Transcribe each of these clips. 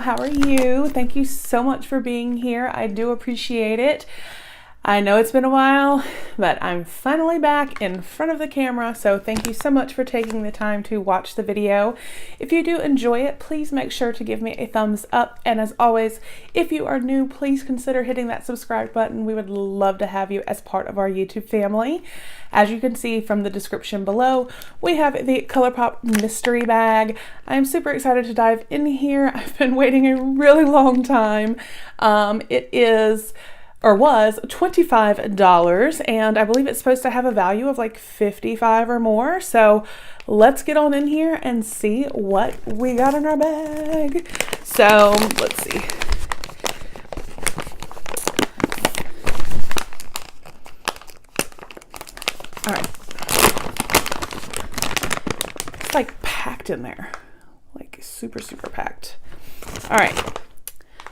How are you? Thank you so much for being here. I do appreciate it. I know it's been a while, but I'm finally back in front of the camera, so thank you so much for taking the time to watch the video. If you do enjoy it, please make sure to give me a thumbs up, and as always, if you are new, please consider hitting that subscribe button. We would love to have you as part of our YouTube family. As you can see from the description below, we have the Colourpop mystery bag. I'm super excited to dive in here. I've been waiting a really long time. It is or was $25, and I believe it's supposed to have a value of like $55 or more. So let's get on in here and see what we got in our bag. So let's see. All right. It's like packed in there, like super, super packed. All right.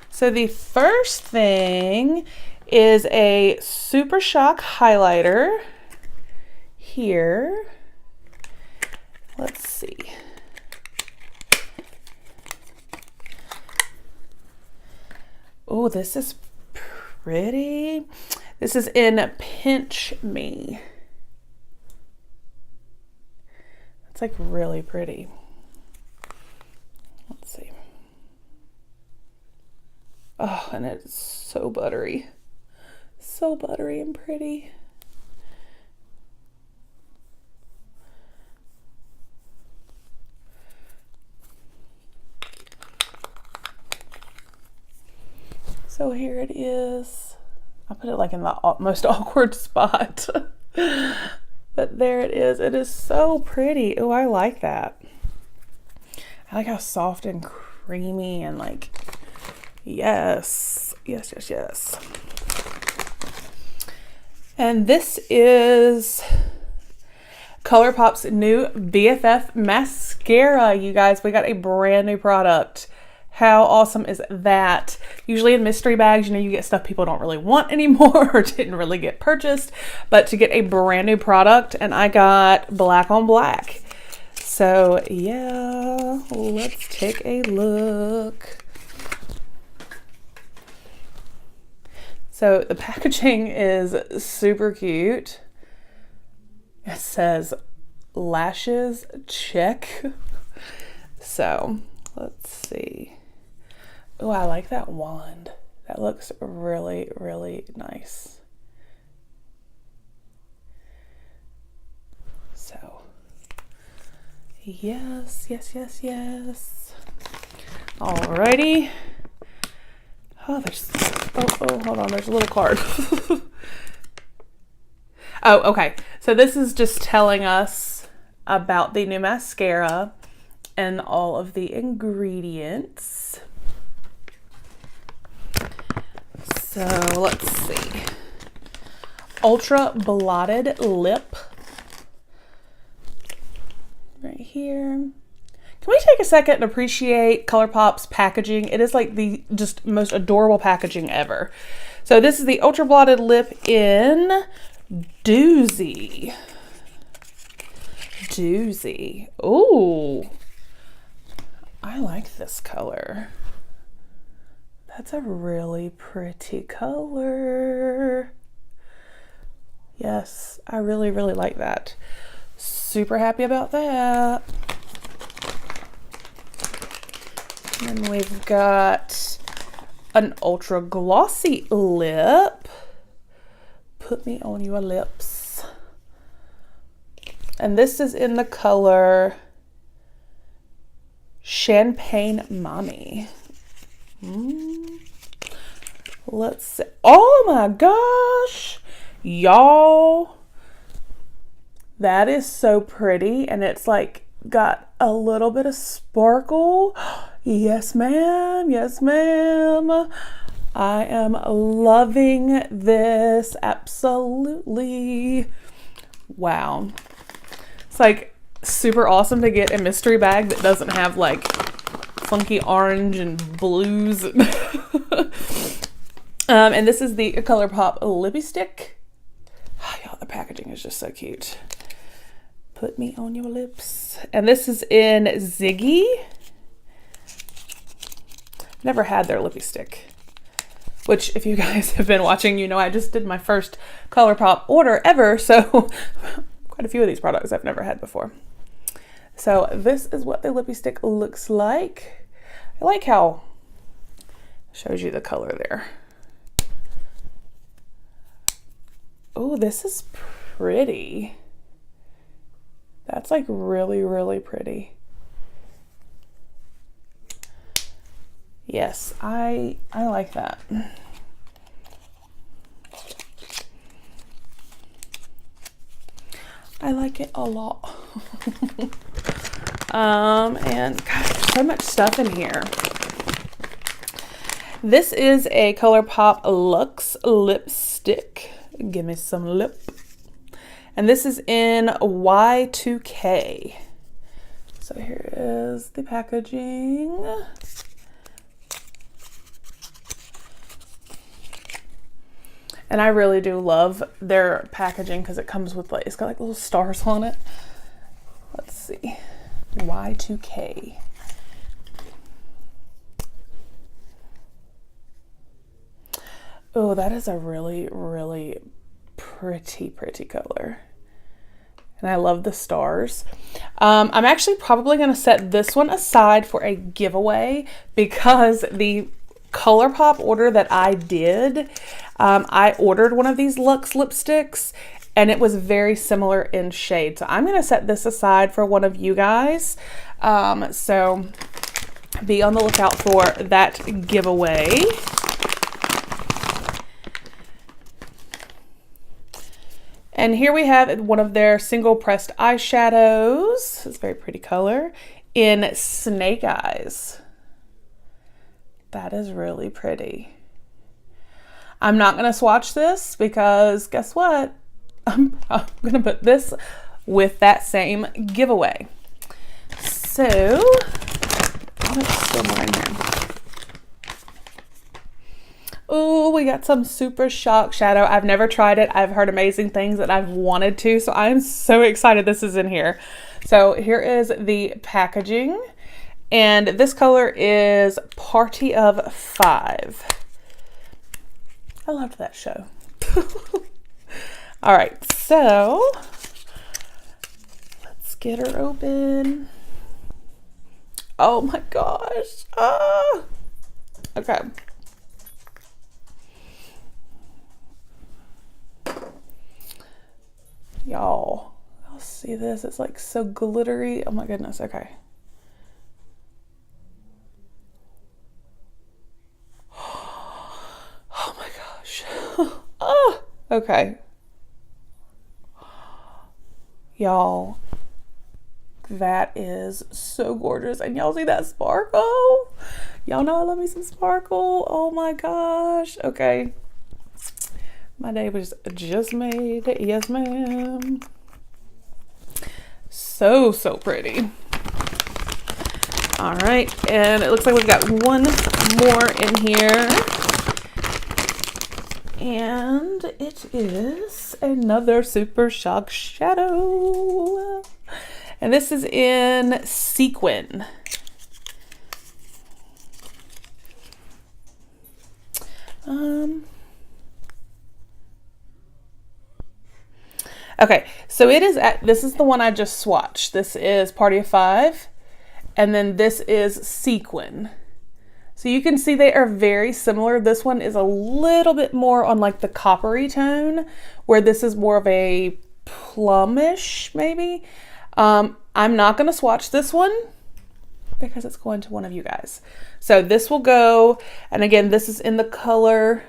So the first thing is a Super Shock highlighter here. Let's see. Oh, this is pretty. This is in Pinch Me. It's like really pretty. Let's see. Oh, and it's so buttery. So buttery and pretty. So here it is. I put it like in the most awkward spot. But there it is. It is so pretty. Oh, I like that. I like how soft and creamy and like, yes, yes, yes, yes. And this is Colourpop's new BFF mascara, you guys. We got a brand new product. How awesome is that? Usually in mystery bags, you know, you get stuff people don't really want anymore or didn't really get purchased, but to get a brand new product, and I got black on black. So yeah, let's take a look. So the packaging is super cute. It says lashes check. So let's see. Oh, I like that wand. That looks really, really nice. So yes, yes, yes, yes. Alrighty. Oh, there's, hold on, there's a little card. Oh, okay. So this is just telling us about the new mascara and all of the ingredients. So let's see. Ultra blotted lip. Right here. Can we take a second and appreciate Colourpop's packaging? It is like the just most adorable packaging ever. So this is the Ultra Blotted Lip in Doozy. Doozy. Ooh. I like this color. That's a really pretty color. Yes, I really, really like that. Super happy about that. And we've got an ultra glossy lip. Put me on your lips. And this is in the color Champagne Mommy. Let's see. Oh my gosh, y'all. That is so pretty, and it's like got a little bit of sparkle. Yes, ma'am. Yes, ma'am. I am loving this. Absolutely. Wow. It's like super awesome to get a mystery bag that doesn't have like funky orange and blues. And this is the Colourpop Lippy Stick. Oh, y'all, the packaging is just so cute. Put me on your lips. And this is in Ziggy. Never had their lippy stick, which if you guys have been watching, you know I just did my first Colourpop order ever, so quite a few of these products I've never had before. So this is what the lippy stick looks like. I like how it shows you the color there. Oh, this is pretty. That's like really, really pretty. Yes, I like that. I like it a lot. And God, there's so much stuff in here. This is a Colourpop Luxe lipstick. Give me some lip. And this is in Y2K. So here is the packaging. And I really do love their packaging because it comes with like, it's got like little stars on it. Let's see. Y2K. Oh, that is a really, really pretty color. And I love the stars. I'm actually probably going to set this one aside for a giveaway because the Colourpop order that I did, I ordered one of these Luxe lipsticks and it was very similar in shade. So I'm going to set this aside for one of you guys. So be on the lookout for that giveaway. And here we have one of their single pressed eyeshadows. It's a very pretty color in Snake Eyes. That is really pretty. I'm not going to swatch this because guess what? I'm going to put this with that same giveaway. So, there's still more in here. Oh, we got some Super Shock Shadow. I've never tried it. I've heard amazing things that I've wanted to, so I'm so excited this is in here. So here is the packaging. And this color is Party of 5. I loved that show. All right, so let's get her open. Oh my gosh. Ah. Okay. Y'all see this? It's like so glittery. Oh my goodness. Okay. Oh my gosh. Oh, okay. Y'all, that is so gorgeous. And y'all see that sparkle? Y'all know I love me some sparkle. Oh my gosh. Okay. My day was just made. Yes, ma'am. So pretty. All right. And it looks like we've got one more in here. And it is another Super Shock Shadow. And this is in Sequin. Okay, so it is this is the one I just swatched. This is Party of 5, and then this is Sequin. So you can see they are very similar. This one is a little bit more on like the coppery tone, where this is more of a plumish, maybe. I'm not going to swatch this one because it's going to one of you guys. So this will go, and again, this is in the color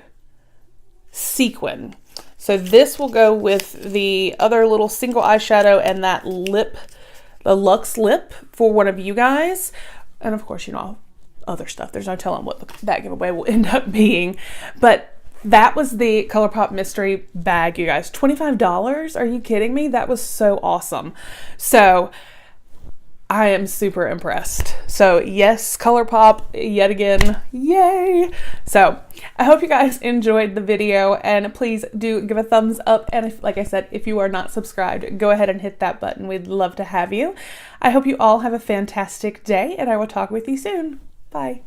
Sequin. So this will go with the other little single eyeshadow and that lip, the Luxe lip for one of you guys. And of course, you know, other stuff. There's no telling what that giveaway will end up being. But that was the Colourpop mystery bag, you guys. $25? Are you kidding me? That was so awesome. So I am super impressed. So yes, Colourpop yet again, yay. So I hope you guys enjoyed the video, and please do give a thumbs up. And if, like I said, if you are not subscribed, go ahead and hit that button. We'd love to have you. I hope you all have a fantastic day, and I will talk with you soon. Bye.